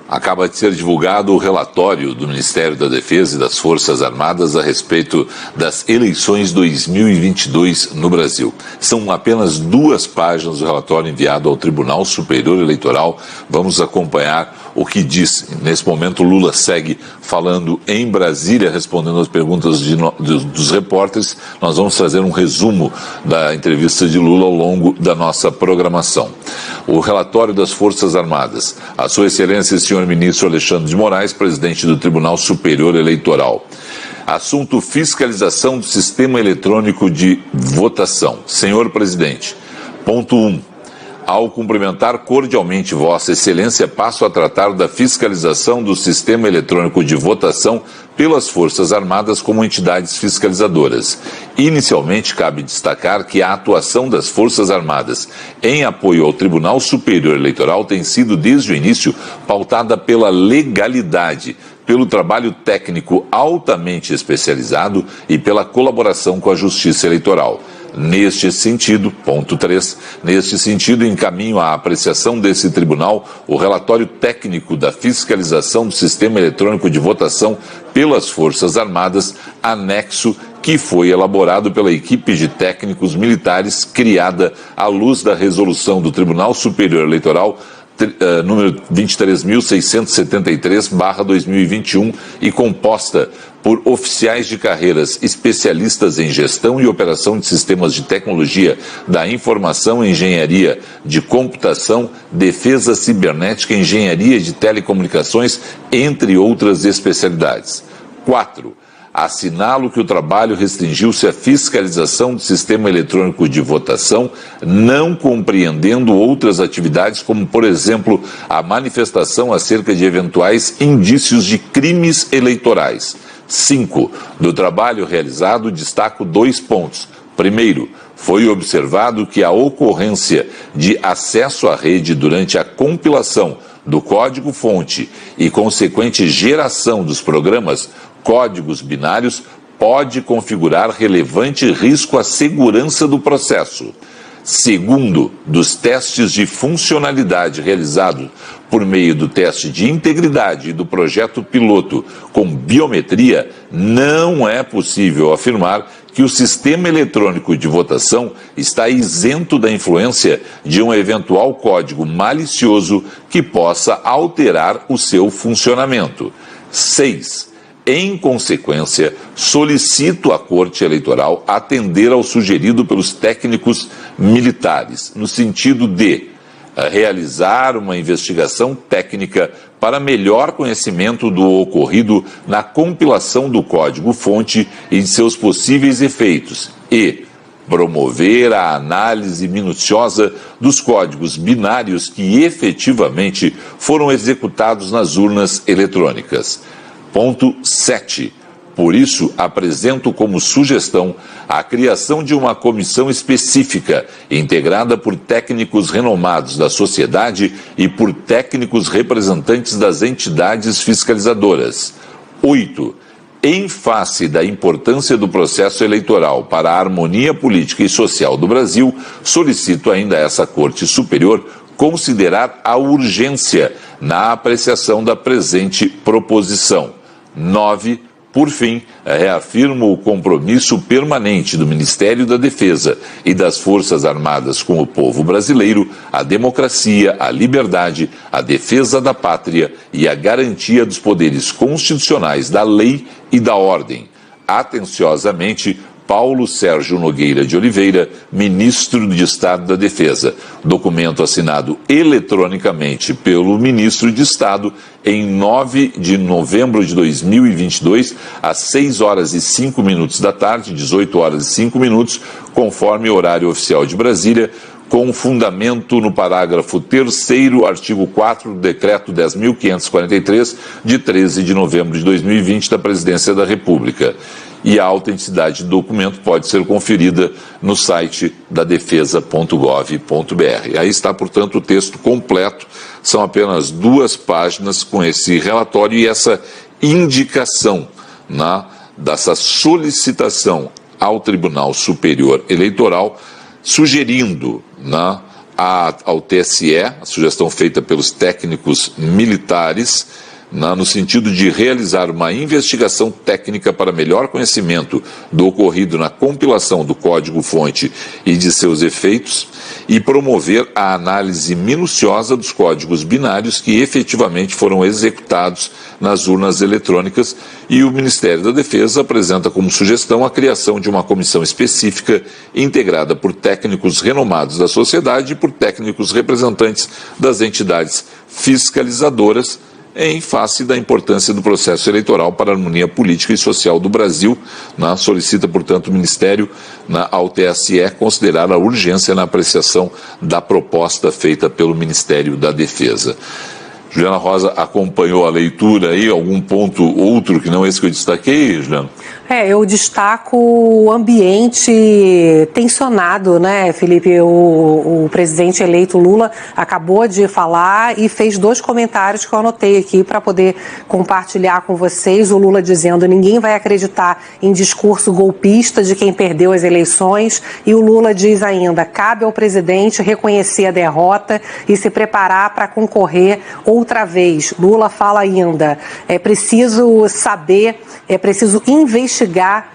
Acaba de ser divulgado o relatório do Ministério da Defesa e das Forças Armadas a respeito das eleições 2022 no Brasil. São apenas 2 páginas do relatório enviado ao Tribunal Superior Eleitoral. Vamos acompanhar o que diz. Nesse momento, Lula segue falando em Brasília, respondendo às perguntas dos repórteres. Nós vamos trazer um resumo da entrevista de Lula ao longo da nossa programação. O relatório das Forças Armadas. A Sua Excelência, senhor ministro Alexandre de Moraes, presidente do Tribunal Superior Eleitoral. Assunto: fiscalização do sistema eletrônico de votação. Senhor presidente, ponto 1. Ao cumprimentar cordialmente Vossa Excelência, passo a tratar da fiscalização do sistema eletrônico de votação pelas Forças Armadas como entidades fiscalizadoras. Inicialmente, cabe destacar que a atuação das Forças Armadas em apoio ao Tribunal Superior Eleitoral tem sido, desde o início, pautada pela legalidade, pelo trabalho técnico altamente especializado e pela colaboração com a Justiça Eleitoral. Neste sentido, ponto 3, neste sentido, encaminho à apreciação desse tribunal o relatório técnico da fiscalização do sistema eletrônico de votação pelas Forças Armadas, anexo que foi elaborado pela equipe de técnicos militares criada à luz da resolução do Tribunal Superior Eleitoral número 23.673/2021 e composta por oficiais de carreiras especialistas em gestão e operação de sistemas de tecnologia da informação, engenharia de computação, defesa cibernética, engenharia de telecomunicações, entre outras especialidades. 4. Assinalo que o trabalho restringiu-se à fiscalização do sistema eletrônico de votação, não compreendendo outras atividades, como, por exemplo, a manifestação acerca de eventuais indícios de crimes eleitorais. 5. Do trabalho realizado, destaco 2 pontos. Primeiro, foi observado que a ocorrência de acesso à rede durante a compilação do código-fonte e consequente geração dos programas códigos binários pode configurar relevante risco à segurança do processo. Segundo, dos testes de funcionalidade realizados por meio do teste de integridade e do projeto piloto com biometria, não é possível afirmar que o sistema eletrônico de votação está isento da influência de um eventual código malicioso que possa alterar o seu funcionamento. 6. Em consequência, solicito à Corte Eleitoral atender ao sugerido pelos técnicos militares, no sentido de realizar uma investigação técnica para melhor conhecimento do ocorrido na compilação do código-fonte e de seus possíveis efeitos e promover a análise minuciosa dos códigos binários que efetivamente foram executados nas urnas eletrônicas. Ponto 7. Por isso, apresento como sugestão a criação de uma comissão específica, integrada por técnicos renomados da sociedade e por técnicos representantes das entidades fiscalizadoras. 8. Em face da importância do processo eleitoral para a harmonia política e social do Brasil, solicito ainda a essa Corte Superior considerar a urgência na apreciação da presente proposição. 9. Por fim, reafirmo o compromisso permanente do Ministério da Defesa e das Forças Armadas com o povo brasileiro, a democracia, a liberdade, a defesa da pátria e a garantia dos poderes constitucionais da lei e da ordem. Atenciosamente, Paulo Sérgio Nogueira de Oliveira, Ministro de Estado da Defesa. Documento assinado eletronicamente pelo Ministro de Estado em 9 de novembro de 2022, às 6 horas e 5 minutos da tarde, 18 horas e 5 minutos, conforme o horário oficial de Brasília, com fundamento no parágrafo 3º, artigo 4 do Decreto 10.543, de 13 de novembro de 2020, da Presidência da República. E a autenticidade do documento pode ser conferida no site da defesa.gov.br. Aí está, portanto, o texto completo. São apenas 2 páginas com esse relatório e essa indicação dessa solicitação ao Tribunal Superior Eleitoral, sugerindo, né, ao TSE, a sugestão feita pelos técnicos militares, no sentido de realizar uma investigação técnica para melhor conhecimento do ocorrido na compilação do código-fonte e de seus efeitos e promover a análise minuciosa dos códigos binários que efetivamente foram executados nas urnas eletrônicas, e o Ministério da Defesa apresenta como sugestão a criação de uma comissão específica integrada por técnicos renomados da sociedade e por técnicos representantes das entidades fiscalizadoras, em face da importância do processo eleitoral para a harmonia política e social do Brasil. Solicita, portanto, o Ministério ao TSE considerar a urgência na apreciação da proposta feita pelo Ministério da Defesa. Juliana Rosa acompanhou a leitura aí, algum ponto outro que não esse que eu destaquei, Juliana? Eu destaco o ambiente tensionado, né, Felipe? O presidente eleito Lula acabou de falar e fez 2 comentários que eu anotei aqui para poder compartilhar com vocês. O Lula dizendo: ninguém vai acreditar em discurso golpista de quem perdeu as eleições. E o Lula diz ainda: cabe ao presidente reconhecer a derrota e se preparar para concorrer outra vez. Lula fala ainda: é preciso saber, é preciso investigar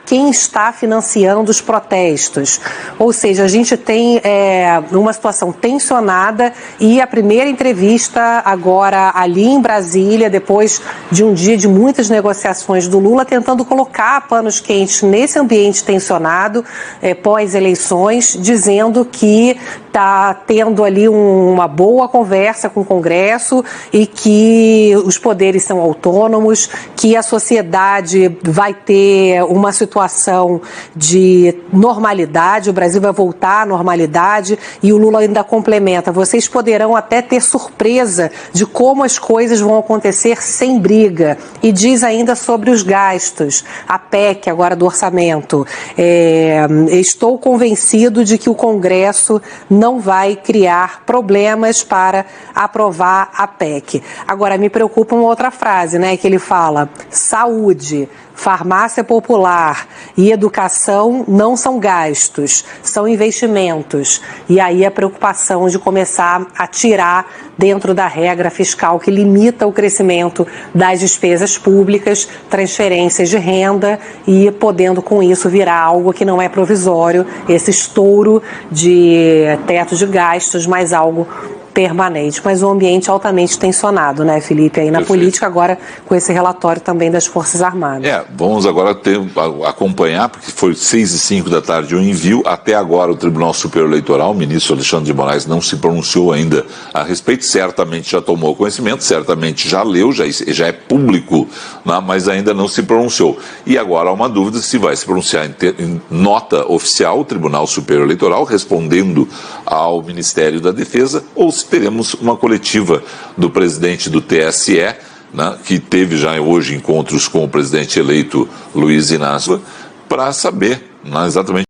quem está financiando os protestos. Ou seja, a gente tem uma situação tensionada, e a primeira entrevista agora ali em Brasília, depois de um dia de muitas negociações do Lula, tentando colocar panos quentes nesse ambiente tensionado, pós-eleições, dizendo que está tendo ali uma boa conversa com o Congresso e que os poderes são autônomos, que a sociedade vai ter uma situação de normalidade, o Brasil vai voltar à normalidade. E o Lula ainda complementa: vocês poderão até ter surpresa de como as coisas vão acontecer sem briga. E diz ainda sobre os gastos, a PEC agora do orçamento: estou convencido de que o Congresso não vai criar problemas para aprovar a PEC. Agora, me preocupa uma outra frase, né, que ele fala: saúde, farmácia popular e educação não são gastos, são investimentos. E aí a preocupação de começar a tirar dentro da regra fiscal que limita o crescimento das despesas públicas, transferências de renda, e podendo com isso virar algo que não é provisório, esse estouro de teto de gastos, mas algo permanente. Mas um ambiente altamente tensionado, né, Felipe, aí na política, agora com esse relatório também das Forças Armadas. Vamos agora acompanhar, porque foi 6h05 da tarde o envio. Até agora o Tribunal Superior Eleitoral, o ministro Alexandre de Moraes, não se pronunciou ainda a respeito. Certamente já tomou conhecimento, certamente já leu, já é público, né, mas ainda não se pronunciou. E agora há uma dúvida se vai se pronunciar em nota oficial, o Tribunal Superior Eleitoral, respondendo ao Ministério da Defesa, ou se teremos uma coletiva do presidente do TSE, né, que teve já hoje encontros com o presidente eleito Luiz Inácio, para saber, né, exatamente